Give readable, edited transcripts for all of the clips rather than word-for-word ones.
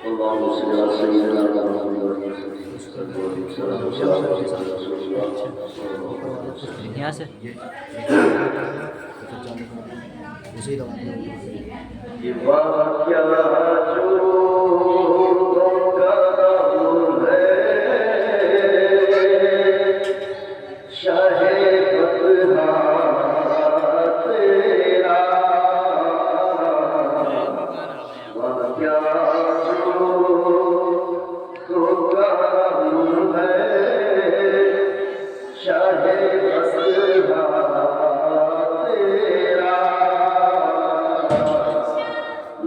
اللهم صل على سيدنا محمد یہاں سے یہ واقعہ جو کرم ہے شاہ بدلا تیرا واقعہ جو کرم ہے شاہ بدلا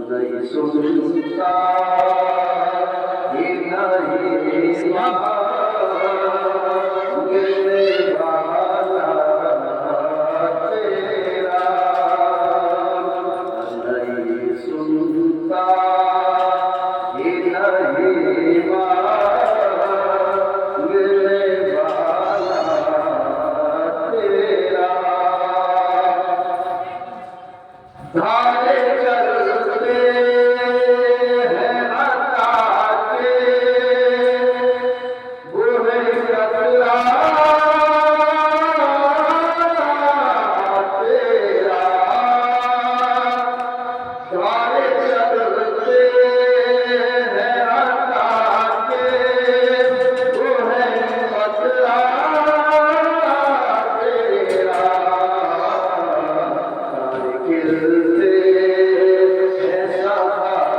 نہیں سنتا یہ نہیں گرنے والا تیرا نہیں سنتا یہ نہیں گرنے والا تیرا دھارے کرتے ہیں عطا کے برے قتلا تیرا دھارے کرتے ہیں عطا کے برے قتلا تیرا کرتے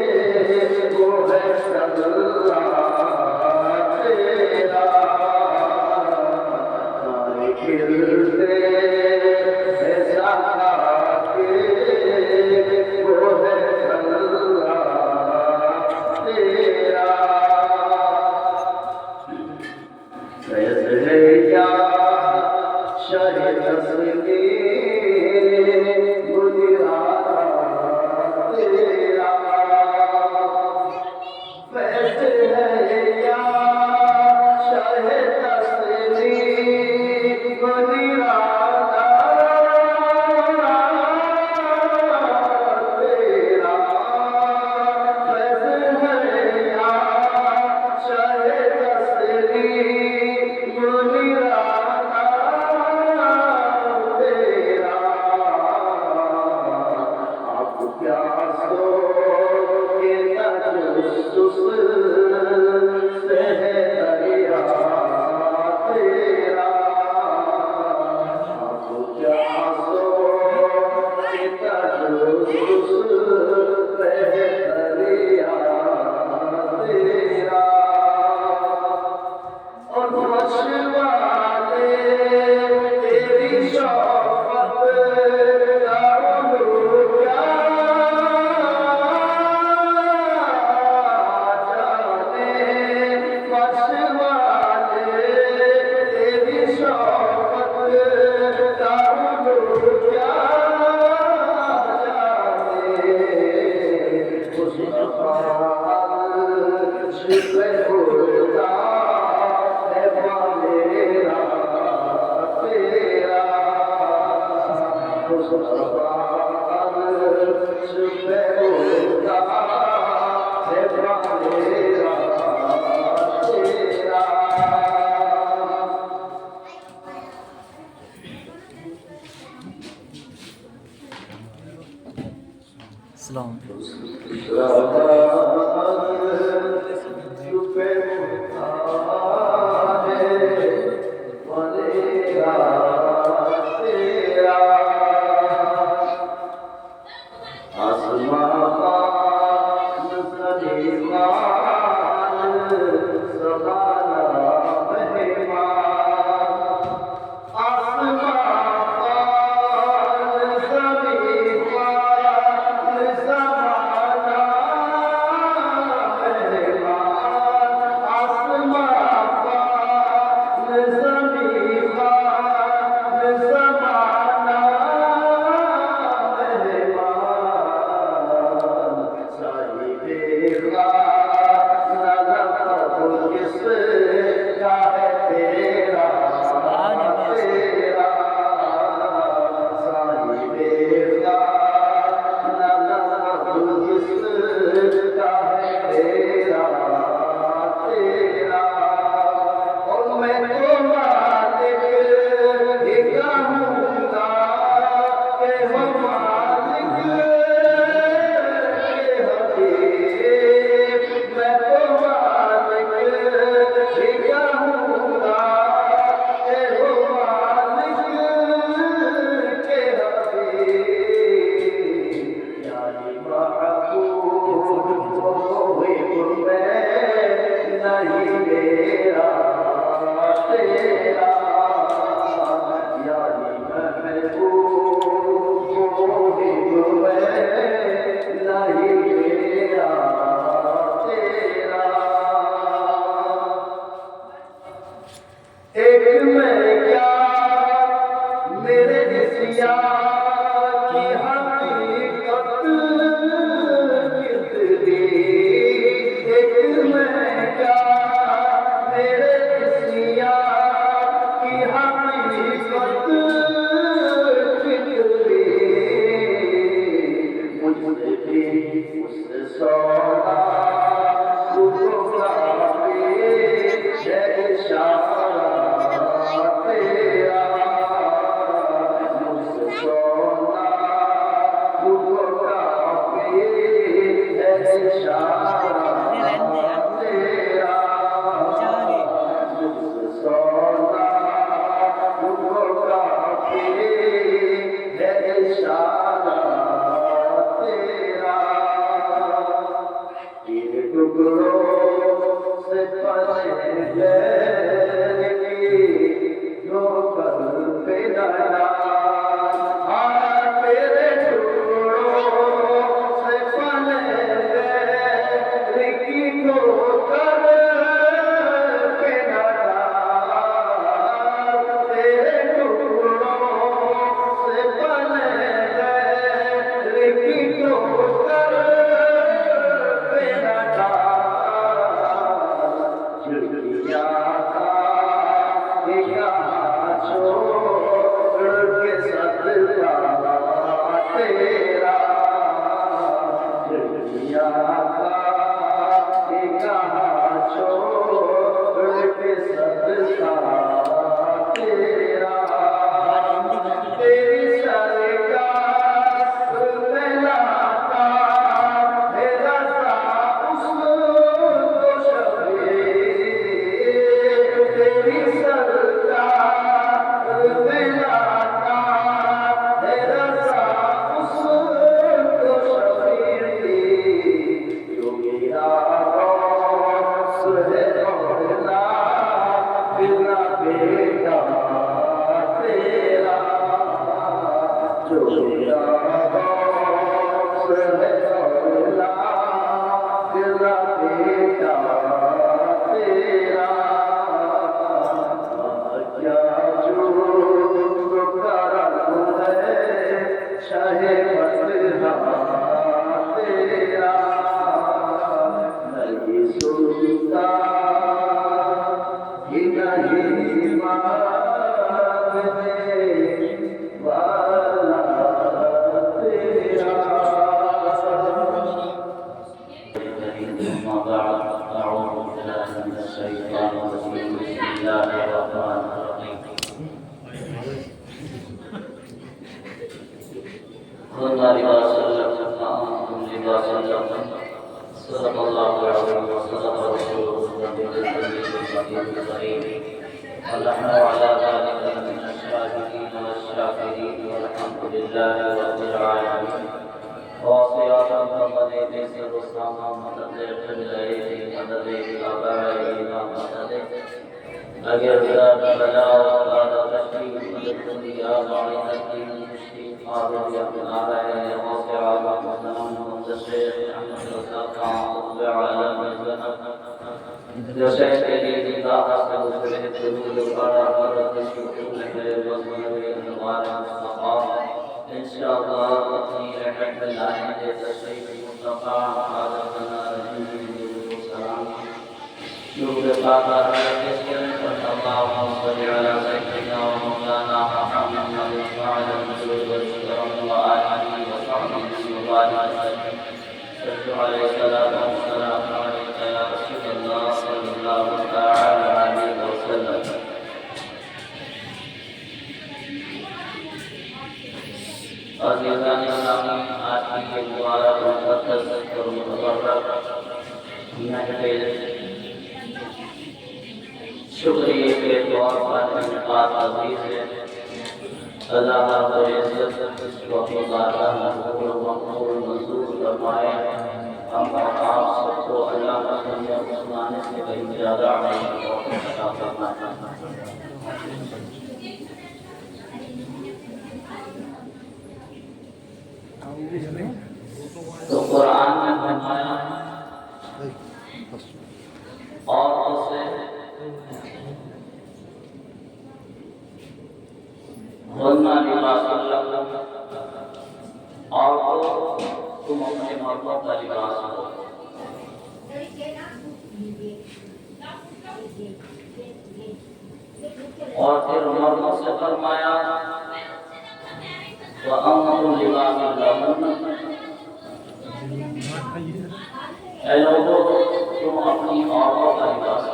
ایسا کہ وہ ہے اللہ تیرا کرتے ایسا کہ وہ ہے اللہ تیرا سید ہے کیا شاہ تصویر گزارا تیرا فیض ہے یا شاہ تصویر گزارا تیرا فیض ہے یا شاہ تصویر گزارا تیرا آپ کیا سو کے تجسس سے ہے دریا تیرا آپ کیا سو کے تجسس سے ہے دریا تیرا اور مشوالے تیری شوقت دارو کیا جانے مشوالے تیری شوقت دارو کیا جانے اس افعال شبہ خدا ہے میرا تیرا اس افعال شبہ خدا ہے میرا تیرا السلام ہے ایک میں کیا میرے اسیا کی حقیقت کتنی، ایک میں کیا میرے اسیا کی حقیقت کتنی، مجھے بھی اس سودا شکریہ کے طور پر انعقاد پذیر ہے۔ اللہ رب العزت اس کو اپنی بارگاہ میں قبول و مقبول منظور فرمائے ہم اور آپ سب کو اللہ کا سنت سنانے سے کہیں زیادہ عمل کی توفیق عطا فرمائے۔ تو قرآن میں فرمایا عورتوں سے ہننا لباس لکم، عورتوں تم اپنے مردوں کا لباس ہو۔ اور پھر مردوں سے فرمایا وَأَنتُمْ لِبَاسٌ لَهُنَّ، اے لوگوں تم اپنی عورتوں کا لباس ہو۔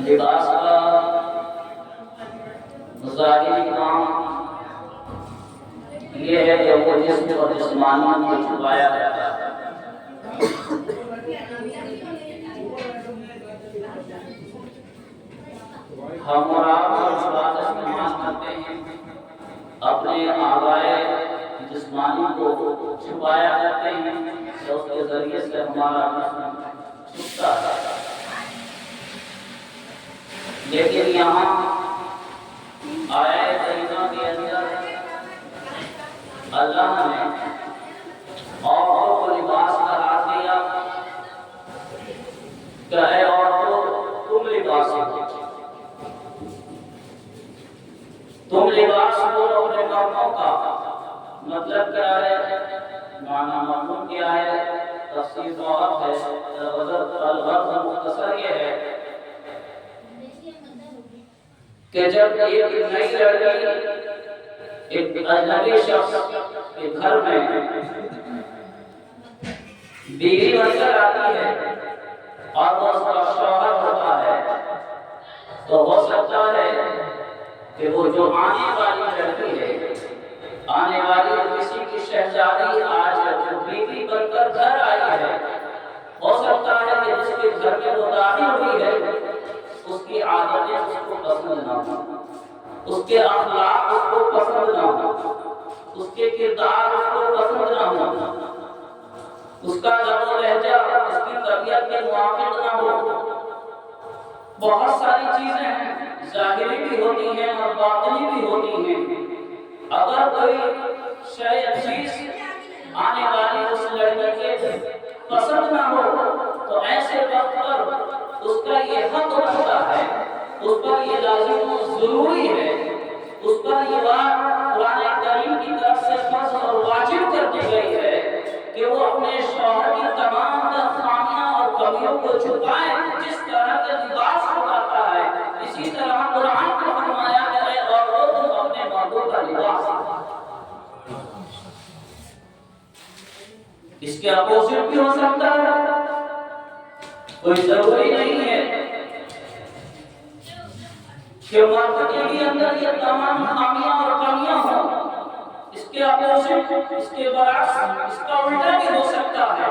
لباس کا ظاہری کام یہ ہے کہ وہ جسم اور جسمانی کو چھپایا جاتا ہے۔ ہم اور آپ لباس استعمال کرتے ہیں، اپنے اعضائے جسمانی کو چھپایا کرتے ہیں تو اس کے ذریعے سے ہمارا جسم چھپتا ہے۔ لیکن یہاں آیت کریمہ کے اندر اللہ نے عورتوں کو لباس قرار دیا کہ اے عورتوں تم لباس ہو، تم لباس ہو اپنے مردوں کا۔ مطلب کیا ہے؟ معنی مفہوم کیا ہے؟ تفسیر بہت ہے، الغرض مختصر یہ ہے کہ جب ایک نئی لڑکی ایک اجنبی شخص کے گھر میں بیوی بن کر آتی ہے اور وہ اس کا شوہر ہوتا ہے، تو ہو سکتا ہے کہ وہ جو آنے والی لڑکی ہے، آنے والی کسی کی شہزادی آج جو بیوی بن کر گھر آئی ہے، ہو سکتا ہے کہ جس کے گھر میں وہ داخل ہوئی ہے اس کی عادتیں اس کو پسند نہ ہوں، اس کے اخلاق اس کو پسند نہ ہوں، اس کے کردار اس کو پسند نہ ہوں، اس کا لب و لہجہ اس کی طبیعت کے موافق نہ ہو۔ بہت ساری چیزیں ہیں، ظاہری بھی ہوتی ہیں اور باطنی بھی ہوتی ہیں۔ اگر کوئی شے چیز آنے والی اس لڑکی کے پسند نہ ہو تو ایسے وقت پر اس کا یہ حق بنتا ہے، اس پر یہ لازم و ضروری ہے، اس پر یہ بات قرآن کریم کی طرف سے فرض اور واجب کر دی گئی ہے کہ وہ اپنے شوہر کی تمام تر خامیاں اور کمیوں کو چھپائے۔ جس طرح کا لباس چھپاتا ہے اسی طرح قرآن میں فرمایا گیا ہے اور تم اپنے مردوں کا لباس۔ اس کے اپوزٹ بھی ہو سکتا ہے، کوئی ضروری نہیں ہے کہ مرد کے اندر یہ تمام خامیاں اور کمیاں ہوں۔ اس کے اپوزٹ، اس کے برعکس، اس کا الٹا بھی ہو سکتا ہے۔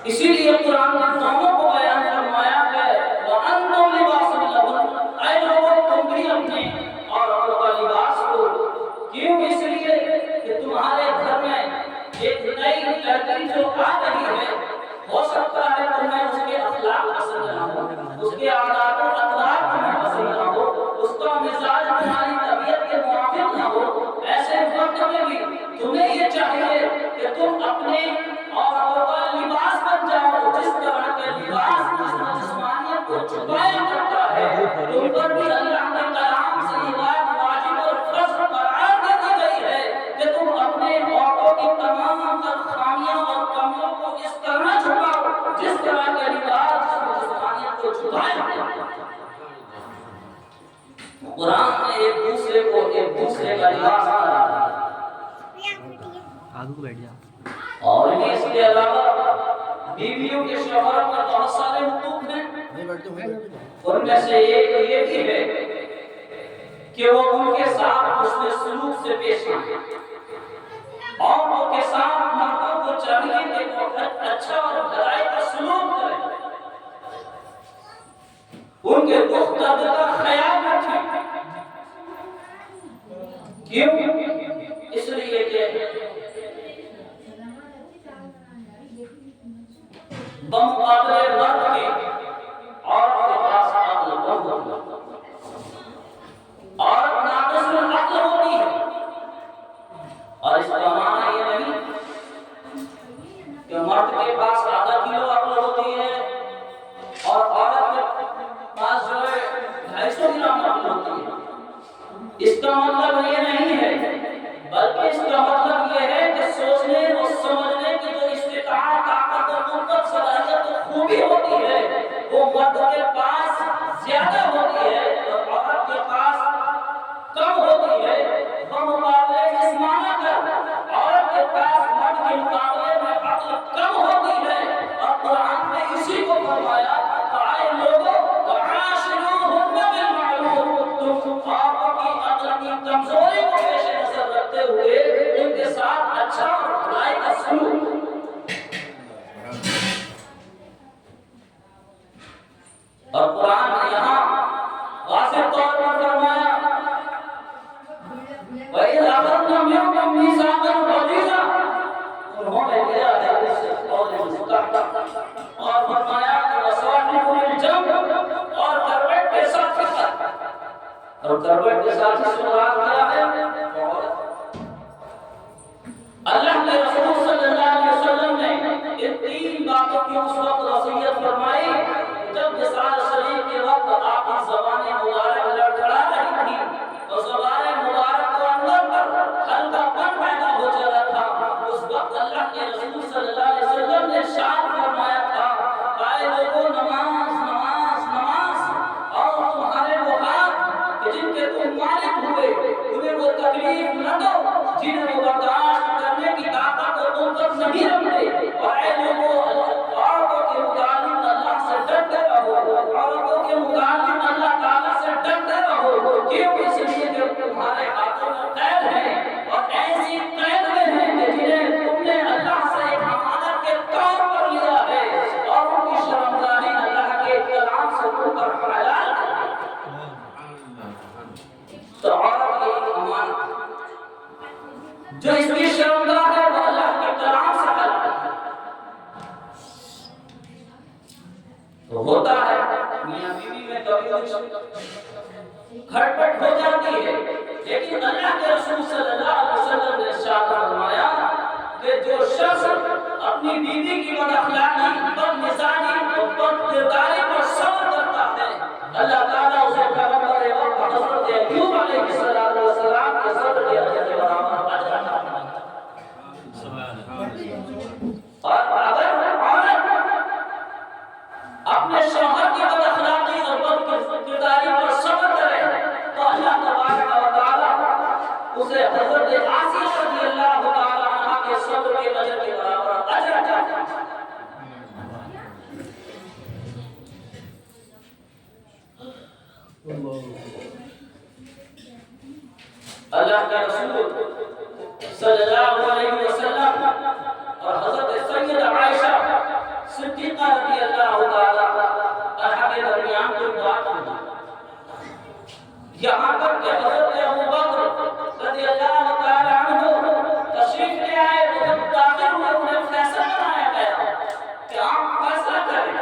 اسی لیے قرآن نے دونوں کو بیان فرمایا ہے وَأَنتُمْ لِبَاسٌ لَهُنَّ، اے لوگوں تم بھی اپنے عورتوں کا لباس ہو۔ کیوں؟ اس لیے کہ تمہارے گھر میں ایک نئی لڑکی جو آ رہی ہے، ہو سکتا ہے تمہیں اس کے اخلاق پسند نہ ہو، اس کے عادات و اقدار تمہیں پسند نہ ہو، اس کا مزاج تمہاری طبیعت کے موافق نہ ہو۔ ایسے وقت میں بھی تمہیں یہ چاہیے کہ تم اپنے عورتوں کا لباس بن جاؤ۔ جس طرح کے لباس جسمانیت کو چھپایا کرتا ہے، تم پر بھی اللہ کے کلام سے یہ بات واجب اور فرض قرار دے دی گئی ہے کہ تم اپنے عورتوں کی تمام تر خامیاں اور کمیوں کو اس طرح چھپاؤ جس طرح کے لباس جسمانیت کو چھپایا۔ قرآن نے ایک دوسرے کو ایک دوسرے کا لباس بنایا۔ آگے بیٹھ جا۔ اور اس کے علاوہ بیویوں کے شوہروں پر بہت سارے حقوق ہیں، ان میں سے ایک یہ بھی ہے کہ وہ ان کے ساتھ حسن سلوک سے پیش آئیں، اور ان کے ساتھ مردوں کو چاہیے کہ وہ اچھا اور بھلائی کا سلوک کریں، ان کے دکھ درد کا خیال رکھیں۔ کیوں؟ بمقابلے مرد کے عورت کے پاس عقل کم ہوتی ہے، عورت ناقص العقل ہوتی ہے، اور اس کا معنی یہ نہیں کہ مرد کے پاس آدھا کلو عقل ہوتی ہے اور عورت کے پاس جو ہے 250 گرام عقل ہوتی ہے۔ اس کا مطلب یہ نہیں ہے، بلکہ اس کا مطلب یہ ہے کہ سوچنے اور سمجھنے کی جو استطاعت، طاقت اور قوت، صلاحیت اور خوبی ہوتی ہے وہ مرد کے پاس زیادہ ہوتی ہے اور عورت کے پاس کم ہوتی ہے۔ بمقابلے اس معنی کا عورت کے پاس مرد کے مقابلے میں عقل کم ہوتی ہے، اور قرآن نے اسی کو فرمایا اے لوگوں وعاشروہن بالمعروف، تم عورتوں کی عقل کی کمزوری کو پیش نظر رکھتے ہوئے ان کے ساتھ اچھا اور بھلائی کا سلوک۔ اور قرآن نے یہاں واضح طور پر فرمایا وَإِذْ أَخَذْنَا مِنكُم مِّيثَاقًا غَلِيظًا، انہوں نے لیا ہے اس سے قول مستحق، اور فرمایا کہ وَصَاحِبُ الْجَنبِ، اور کروٹ کے ساتھ فکر، اور کروٹ کے ساتھ اس مراد کیا ہے؟ اللہ کے رسول صلی اللہ علیہ وسلم نے ان تین باتوں کی اس وقت وصیت فرمائی جب وصال شریف کے وقت آپ کی زبان مبارک لڑکھڑا رہی تھی، اور زبان مبارک کو اندر پر ہلکا پن پیدا ہو چلا تھا، اس وقت اللہ کے رسول صلی اللہ علیہ وسلم نے ارشاد فرمایا تھا اے لوگوں نماز نماز نماز، اور تمہارے وہ ہاتھ کہ جن کے تم مالک ہوئے انہیں وہ تکلیف نہ دو جنہیں وہ برداشت کرنے کی طاقت اور قوت نہیں رکھتے، اور اے لوگوں عورتوں کے متعلق اللہ سے ڈرتے رہو، عورتوں کے متعلق اللہ تعالیٰ سے ڈرتے رہو، کیوں؟ اس لیے کہ تمہارے ہاتھوں میں قید ہے، اور ایسی قید میں ہیں کہ جنہیں تم نے اللہ سے ایک امانت کے طور پر لیا ہے، اور ان کی شرمگاہیں اللہ کے کلام سے روح پر حلال ہے۔ تو عورت کی ایک امانت جو اس کی شرمگاہ ہے وہ اللہ کے کلام سے حلال ہے۔ تو ہوتا ہے میاں بیوی میں کبھی کھٹپٹ ہو جاتی ہے، لیکن اللہ کے رسول صلی اللہ علیہ وسلم نے ارشاد فرمایا کہ جو شخص اپنی بیوی کی بد اخلاقی، بد مزاجی اور بد کرداری پر صبر کرتا ہے، اللہ تعالیٰ اسے پیغمبر وقت حضرت ایوب علیہ السلام کے صبر کے اجر کے برابر اجر عطا فرماتا ہے۔ اور اگر عورت اپنے شوہر کی بد اخلاقی اور بد کرداری پر صبر کرے تو اللہ تبارک و تعالی اسے حضرت آسیہ رضی اللہ تعالی عنہا کے صبر کے اجر کے برابر اجر عطا فرماتا ہے۔ اللہ کے رسول صلی اللہ علیہ وسلم اور حضرت سید عائشہ صدیقہ رضی اللہ تعالی عنہا کے درمیان کوئی بات ہوئی، یہاں پر کہ حضرت ابوبکر رضی اللہ تعالی عنہ تشریف لے آئے، وہ جب داخل ہوئے انہیں فیصلہ بنایا گیا کہ آپ فیصلہ کریں۔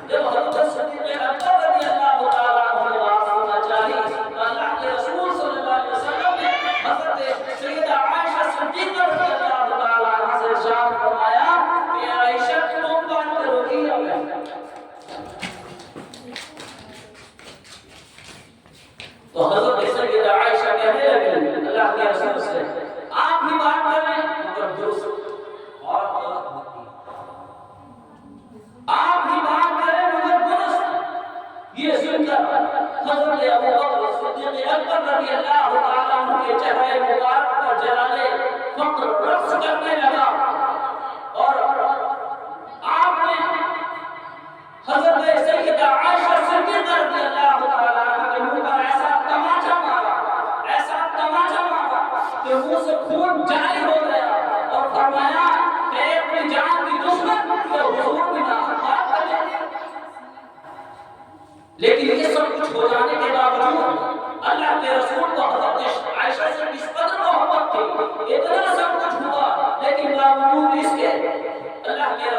جب حضرت صدیق اکبر رضی اللہ تعالی عنہ نے بات سننا چاہی تو اللہ کے رسول صلی اللہ علیہ وسلم نے حضرت سیدہ عائشہ صدیقہ رضی اللہ تعالی عنہ سے ارشاد فرمایا کہ عائشہ تم بات کرو گی یا میں؟ تو حضرت سیدہ عائشہ کہنے لگی اللہ کے رسول سے آپ بھی بات کریں مگر درست اور غلط ہوتی، آپ بھی بات کریں مگر درست۔ یہ سن کر حضرت ابوبکر صدیق اکبر رضی اللہ تعالیٰ عنہ کے چہرے مبارک پر جلالے فخر رقص کرنے لگا، اور آپ نے حضرت سیدہ عائشہ صدیقہ رضی اللہ تعالیٰ عنہ کے منہ پر ایسا تماچا مارا کہ منہ سے خون جاری ہو گیا، اور فرمایا کہ اپنی جان کی دشمن کے حضور بھی نہ بات کرے۔ لیکن یہ سب کچھ ہو جانے کے باوجود اللہ کے رسول کو حضرت عائشہ سے اس قدر محبت تھی، اتنا سب کچھ ہوا، لیکن باوجود اس کے اللہ کے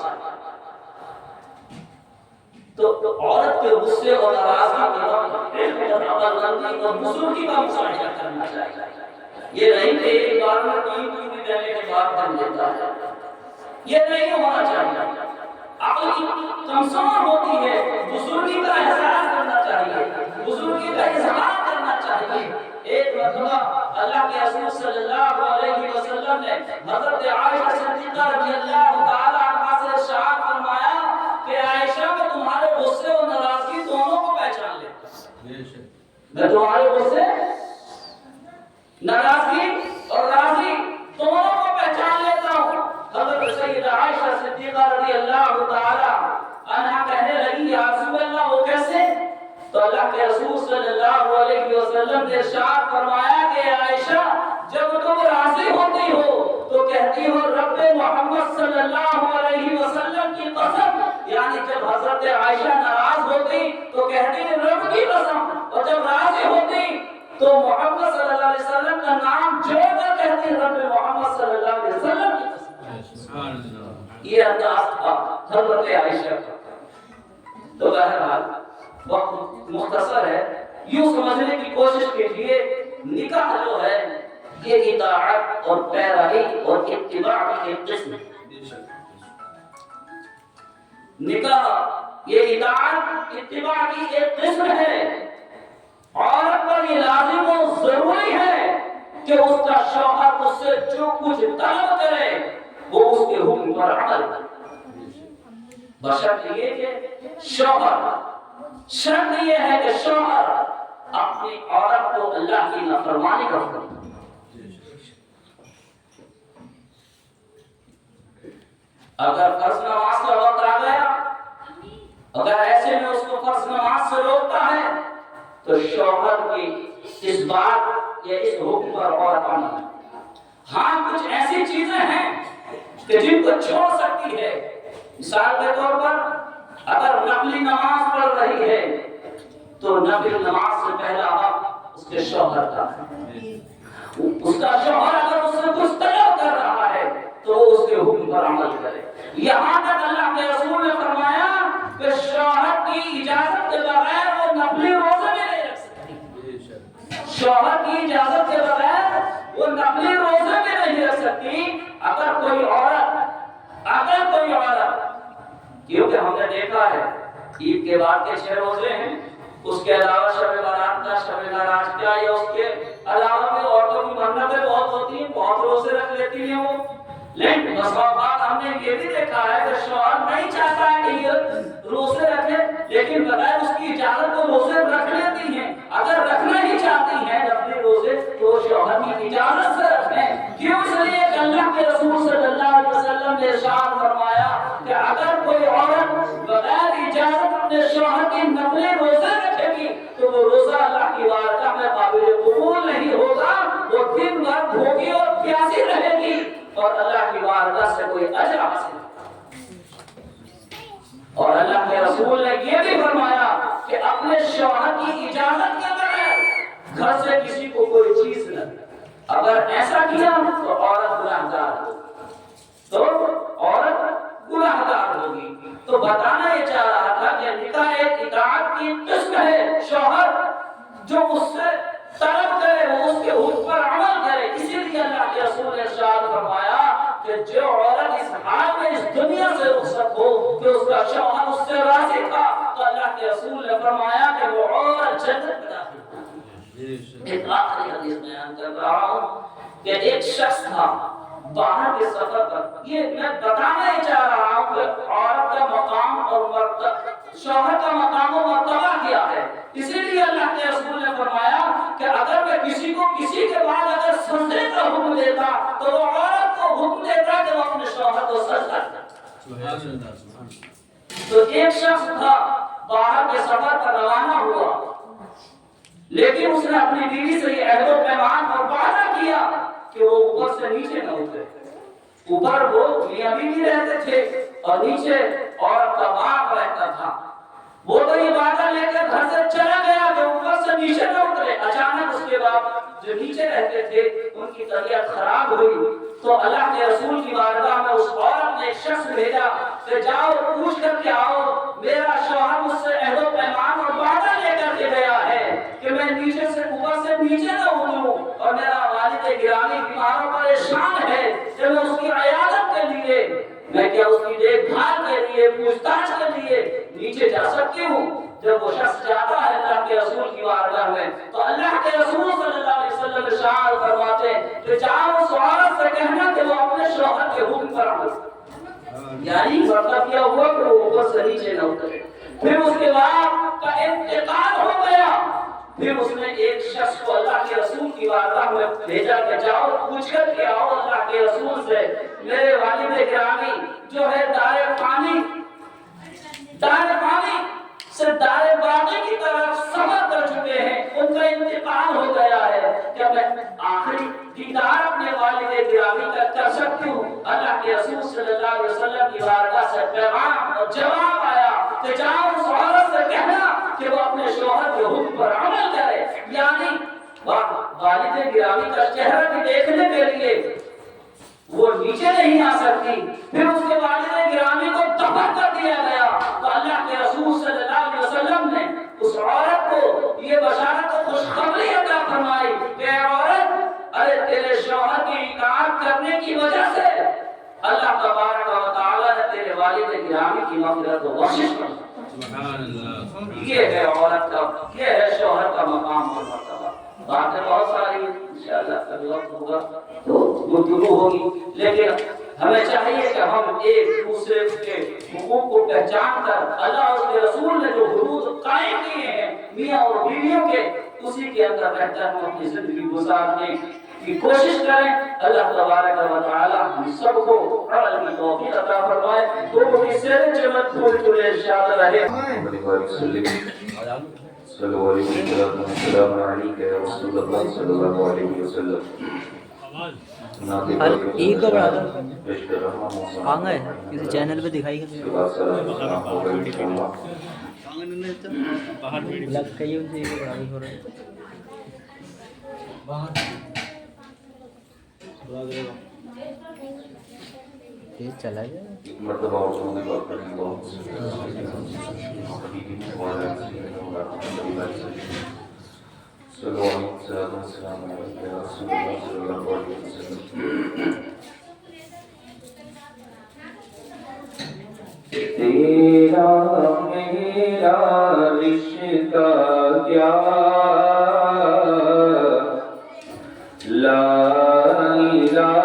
چاہیے. تو عورت کے غصے اور ناراضگی کے وقت عقلمندی اور بزرگی کا مظاہرہ کرنا چاہیے. یہ نہیں کہ ایک بار میں تین بھی دینے کے بعد کر دیتا ہے. یہ نہیں ہونا چاہیے. عقل کمزور ہوتی ہے. بزرگی کا احساس کرنا چاہیے. بزرگی کا اظہار کرنا چاہیے. ایک مرتبہ اللہ کے رسول صلی اللہ علیہ وسلم نے حضرت عائشہ صدیقہ رضی اللہ تعالی عنہا سے ارشاد فرمایا کہ عائشہ میں تمہارے غصے اور ناراضگی دونوں کو پہچان لیتا ہوں. میں تمہارے غصے ناراضگی اور راضی دونوں کو پہچان لیتا ہوں. حضرت سیدہ عائشہ صدیقہ رضی اللہ تعالی عنہا کہنے لگی یا رسول اللہ وہ کیسے؟ تو اللہ کے رسول صلی اللہ علیہ وسلم نے ارشاد فرمایا کہ عائشہ جب تم راضی ہوتی ہو تو کہتی ہو رب محمد صلی اللہ علیہ وسلم کی قسم. یعنی جب حضرت عائشہ ناراض ہوتی تو کہتی رب کی قسم, اور جب راضی ہوتی تو محمد صلی اللہ علیہ وسلم کا نام جوڑ کر کہتی رب محمد صلی اللہ علیہ وسلم کی قسم. یہ انداز تھا حضرت عائشہ کا. تو بہرحال وقت مختصر ہے, یوں سمجھنے کی کوشش کیجیے نکاح جو ہے یہ اطاعت اور پیروی اور اتباع کی ایک قسم ہے. نکاح یہ اطاعت اتباع کی ایک قسم ہے. عورت پر یہ لازم و ضروری ہے کہ اس کا شوہر اس سے جو کچھ طلب کرے وہ اس کے حکم پر عمل کرے, بشرط یہ کہ شرط یہ ہے کہ شوہر اپنی عورت کو اللہ کی نافرمانی کا حکم دے. اگر فرض نماز کا وقت آ گیا, اگر ایسے میں اس کو فرض نماز سے روکتا ہے تو شوہر کی اس بات یا اس حکم پر عورت عمل کرے. ہاں کچھ ایسی چیزیں ہیں کہ جن کو چھوڑ سکتی ہے. مثال کے طور پر اگر نفلی نماز پڑھ رہی ہے تو نفلی نماز سے پہلا حق اس کے شوہر کا ہے. اس کا شوہر اگر اس سے کچھ طلب کر رہا ہے تو اس کے حکم پر عمل کرے. یہاں تک اللہ کے رسول نے فرمایا کہ شوہر کی اجازت کے بغیر وہ نفلی روزے بھی نہیں رکھ سکتی. شوہر کی اجازت کے بغیر وہ نفلی روزے بھی نہیں رکھ سکتی. اگر کوئی عورت کیونکہ ہم نے دیکھا ہے عید کے بعد کے 6 روزے ہیں, اس کے علاوہ شب برات کا, شب معراج کا, یا اس کے علاوہ بھی عورتوں کی منتیں بہت ہوتی ہیں, بہت روزے رکھ لیتی ہیں وہ. لیکن بس اوقات ہم نے یہ بھی دیکھا ہے کہ شوہر نہیں چاہتا ہے کہ یہ روزے رکھے, لیکن بغیر اس کی اجازت کو روزے رکھ لیتی ہیں. اگر رکھنا ہی چاہتی ہیں اپنے روزے تو شوہر کی اجازت سے رکھیں. کیوں؟ اس لیے کہ اللہ کے رسول صلی اللہ علیہ وسلم نے ارشاد فرمایا کہ اگر کوئی عورت بغیر اجازت اپنے شوہر کی نفلی روزے رکھے گی تو وہ روزہ اللہ کی بارگاہ میں قابل قبول نہیں ہوگا. وہ دن بھر بھوکی اور پیاسی رہے گی اور اللہ کی بارگاہ سے کوئی اجر حاصل نہیں. اور اللہ کے رسول نے یہ بھی فرمایا کہ اپنے شوہر کی اجازت کے بغیر گھر سے کسی کو کوئی چیز نہ دے. اگر ایسا کیا تو عورت گناہگار ہوگی. تو بتانا یہ چاہ رہا تھا کہ نکاح ایک اطاعت کی قسم ہے. شوہر جو اس سے طلب کرے وہ اس کے حکم پر عمل کرے. اسی لیے اللہ کے رسول نے ارشاد فرمایا کہ جو عورت اس حال میں اس دنیا سے رخصت ہو کہ اس کا شوہر اس سے راضی تھا تو اللہ کے رسول نے فرمایا کہ وہ عورت جنت میں داخل ہوگی. ایک آخری حدیث بیان کر رہا ہوں کہ ایک شخص تھا باہر کے سفر پر. یہ میں بتانا ہی چاہ رہا ہوں کہ عورت کا مقام اور مرتبہ, شوہر کا مقام و مرتبہ کیا ہے. اسی لیے اللہ کے رسول نے فرمایا کہ اگر میں کسی کو کسی کے بعد اگر سجدے کا حکم دیتا تو وہ عورت کو حکم دیتا کہ وہ اپنے شوہر کو سجدہ کرے. تو ایک شخص تھا باہر کے سفر پر روانہ ہوا, لیکن اس نے اپنی بیوی سے یہ عہد و پیمان اور وعدہ کیا کہ وہ اوپر سے نیچے نہ اترے. اوپر وہ میاں بیوی رہتے تھے اور نیچے عورت کا باپ رہتا تھا. وہ تو یہ وعدہ لے کر گھر سے چلا گیا کہ اوپر سے نیچے نہ اترے. اچانک اس کے بعد جو نیچے رہتے تھے ان کی طبیعت خراب ہوئی تو اللہ کے رسول کی بارگاہ میں اس عورت نے ایک شخص بھیجا کہ جاؤ پوچھ کر کے آؤ، میرا شوہر مجھ سے عہد و پیمان اور وعدہ لے کر کے گیا ہے کہ میں نیچے سے اوپر سے نیچے نہ اتروں، اور میرا والد گرامی بیمار و پریشان ہے کہ میں اس کی عیادت کے لیے، میں کیا اس کی دیکھ بھال کے لیے، پوچھ تاچھ کے لیے نیچے جا سکتی ہوں۔ جب وہ شخص جاتا ہے اللہ کے رسول کی بارگاہ میں تو اللہ کے رسول صلی اللہ علیہ وسلم ارشاد فرماتے ہیں کہ جاؤ اس عورت سے کہنا کہ وہ اپنے شوہر کے حکم پر عمل کرے، یعنی مطلب کیا ہوا کہ وہ اوپر سے نیچے نہ اترے۔ پھر اس کے بعد کا انتقال ہو گیا، پھر اس نے ایک شخص کو اللہ کے رسول کی بارگاہ میں بھیجا کہ جاؤ پوچھ کر کے آؤ اللہ کے رسول سے، میرے والد گرامی جو ہے دار فانی سے دار باقی کی طرف سفر کر چکے ہیں، ان کا انتقال ہو گیا ہے، کہ میں آخری دیدار اپنے والد گرامی کا کر سکتی ہوں۔ اللہ کے رسول صلی اللہ علیہ وسلم کی بارگاہ سے پیغام اور جواب آیا کہ جاؤ اس عورت سے کہنا کہ وہ اپنے شوہر کے حکم پر عمل کرے، یعنی والد گرامی کا چہرہ بھی دیکھنے کے لیے وہ نیچے نہیں آ سکتی۔ پھر اس کے والد گرامی کو دفن کر دیا گیا تو اللہ کے رسول صلی اللہ علیہ وسلم نے اس عورت کو یہ بشارت و خوشخبری عطا فرمائی کہ اے عورت، ارے تیرے شوہر کی اطاعت کرنے کی وجہ سے اللہ تبارک و تعالی نے تیرے والد گرامی کی مغفرت و بخشش کی۔ سبحان اللہ۔ یہ ہے عورت کا، یہ ہے شوہر کا مقام اور مرتبہ۔ باتیں بہت ساری انشاءاللہ کبھی وقت ہوگا تو گفتگو ہوگی، لیکن ہمیں چاہیے کہ ہم ایک دوسرے کے حقوق کو پہچان کر اللہ اور اس کے رسول نے جو حدود قائم کیے ہیں میاں اور بیویوں کے، اسی کے اندر رہتا ہے ہم اپنی زندگی گزارنے کی کوشش کریں۔ اللہ تبارک و تعالی ہم سب کو عمل کی توفیق عطا فرمائے، تو کی سیر جمت پھول پھولے ارشاد رہے۔ صلی اللہ علیہ وسلم السلام علیکم یا رسول اللہ صلی اللہ علیہ وسلم۔ ایک کو بڑھا دو آنگا ہے کسی چینل پہ دکھائی گا لگ کہیے ان سے ایک کو بڑھا دی ہو رہا ہے تیز چلا جائے مرتبہ اور سننے بات کریں گا صلی اللہ السلام علیکم یا رسول اللہ صلی اللہ علیہ وسلم۔ تیرا میرا رشتہ کیا لا الہ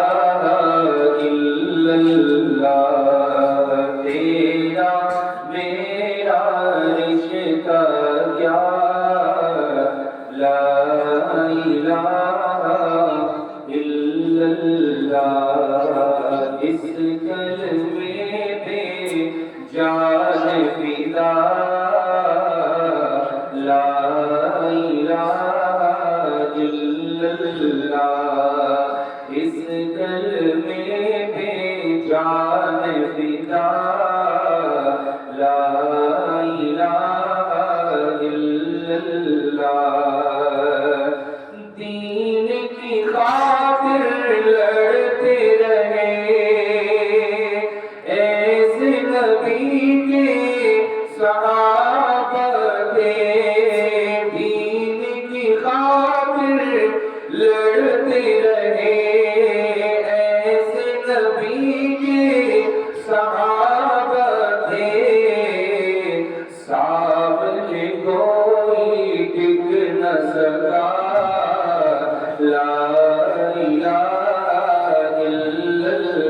الا اللہ، تیرا میرا رشتہ کیا لا الہ الا اللہ، اس کلمے پہ جان فدا لا الہ الا اللہ، اس کلمے پہ جان فدا لا الہ الا اللہ، دین کی خاطر لڑتے رہے ایسے نبی کے صحابہ تھے، دین کی خاطر لڑتے رہے ایسے نبی کے صحابہ تھے، سامنے کوئی ٹک نہ سکا لا الہ الا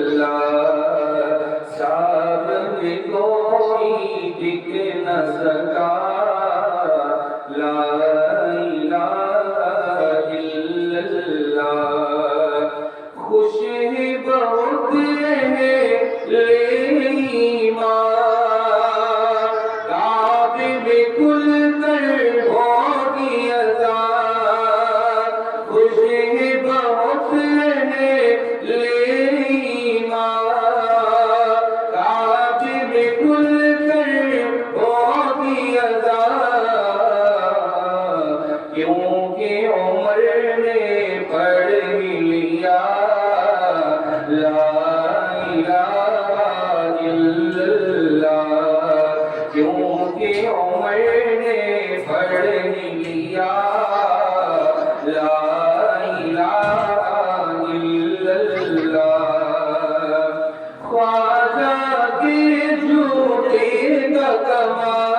اللہ، سامنے کوئی ٹک نہ سکا لا الہ الا اللہ، خوش بہت ہے ایمان کعبے میں کھل کر ہوگی اذان، خوش بہت ہے ایمان کعبے میں کھل کر ہوگی اذان، کیونکہ عمر نے پڑھ لیا لا الہ الا اللہ کیونکہ عمر نے پڑھ لیا لا الہ الا اللہ خواجہ کے جوتے کا کمال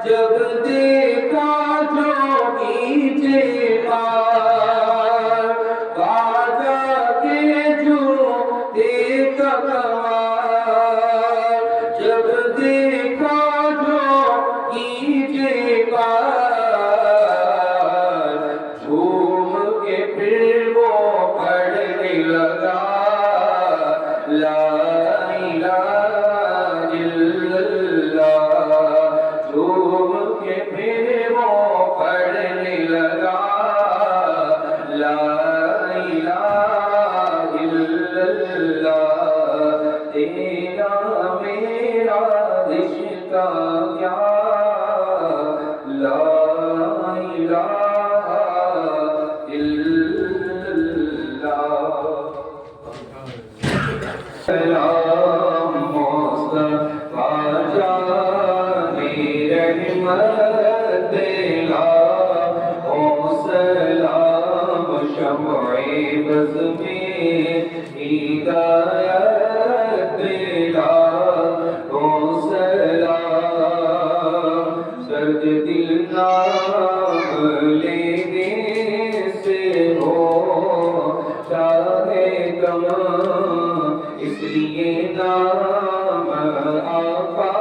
جب دیکھا جو کیجے مار خواجہ کے جوتے کا کمال جب دیکھا جو کیجے مار جھوم کے پھر وہ پڑھنے لگا لا الہ الا اللہ جھوم کے پھر وہ پڑھنے لگا لا الہ الا اللہ تیرا میرا رشتہ کیا لا الہ الا اللہ سلام مصطفیٰ جانے رحمت دلا او سلام شمع بز میں ہدایت دلا او سلام سرد دل نام لینے سے ہو چاہے کم اس لیے نام آقا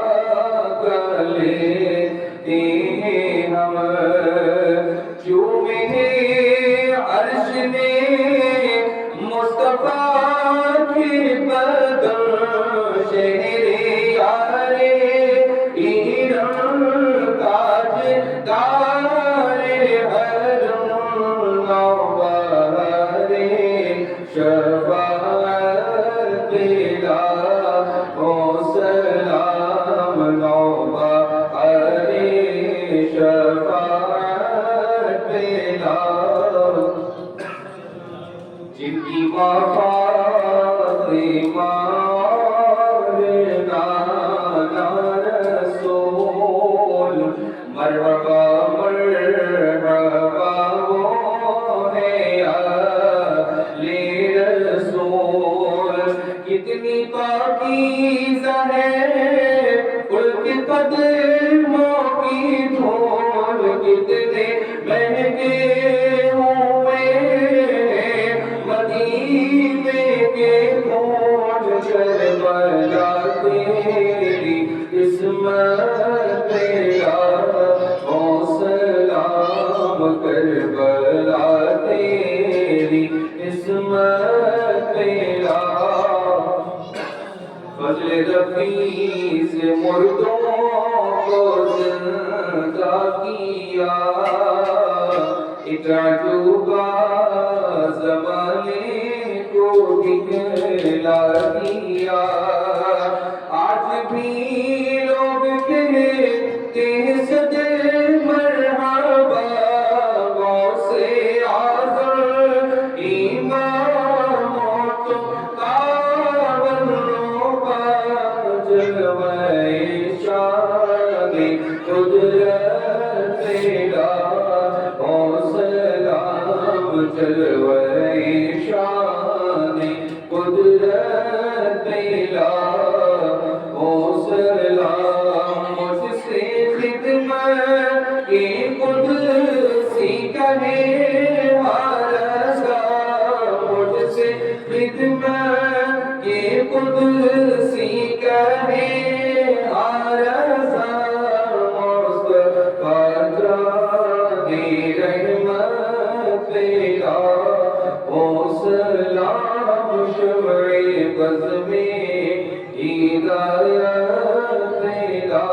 کا لیتے ہیں ہم چومے عرش نے مصطفیٰ کے قدم شہر یار ایران تاج دار حرم نوبہار شفاعت دلا او سلام نوبہار شفاعت دلا جن کی وفات مولانا رسول مرحبا مرحبا وہ ہے اہل رسول کتنی پاکیزہ ہے ان کے قدموں کی دھول کتنے مہنگے ہوئے مدینے کے خون کربلا تیری عصمت تیرا او سلام کربلا تیری عصمت تیرا فضل رفیع سے مردوں کو زندہ کیا ایک عجوبہ زمانے کو دکھلا دیا آج بھی لوگ کہتے ہیں صدر مرحبا غوث اعظم امام تو کارنوں کا جلوہ شان قدرت تیرا او سلام جلوہ شان قدرت تیرا او سلام مجھ سے خدمت کے قدسی کہے ہارسا مجھ سے خدمت کے قدسی کہے ہارسا مصطفیٰ جانے رحمت تیرا او سلام شمع بز میں ہدایت تیرا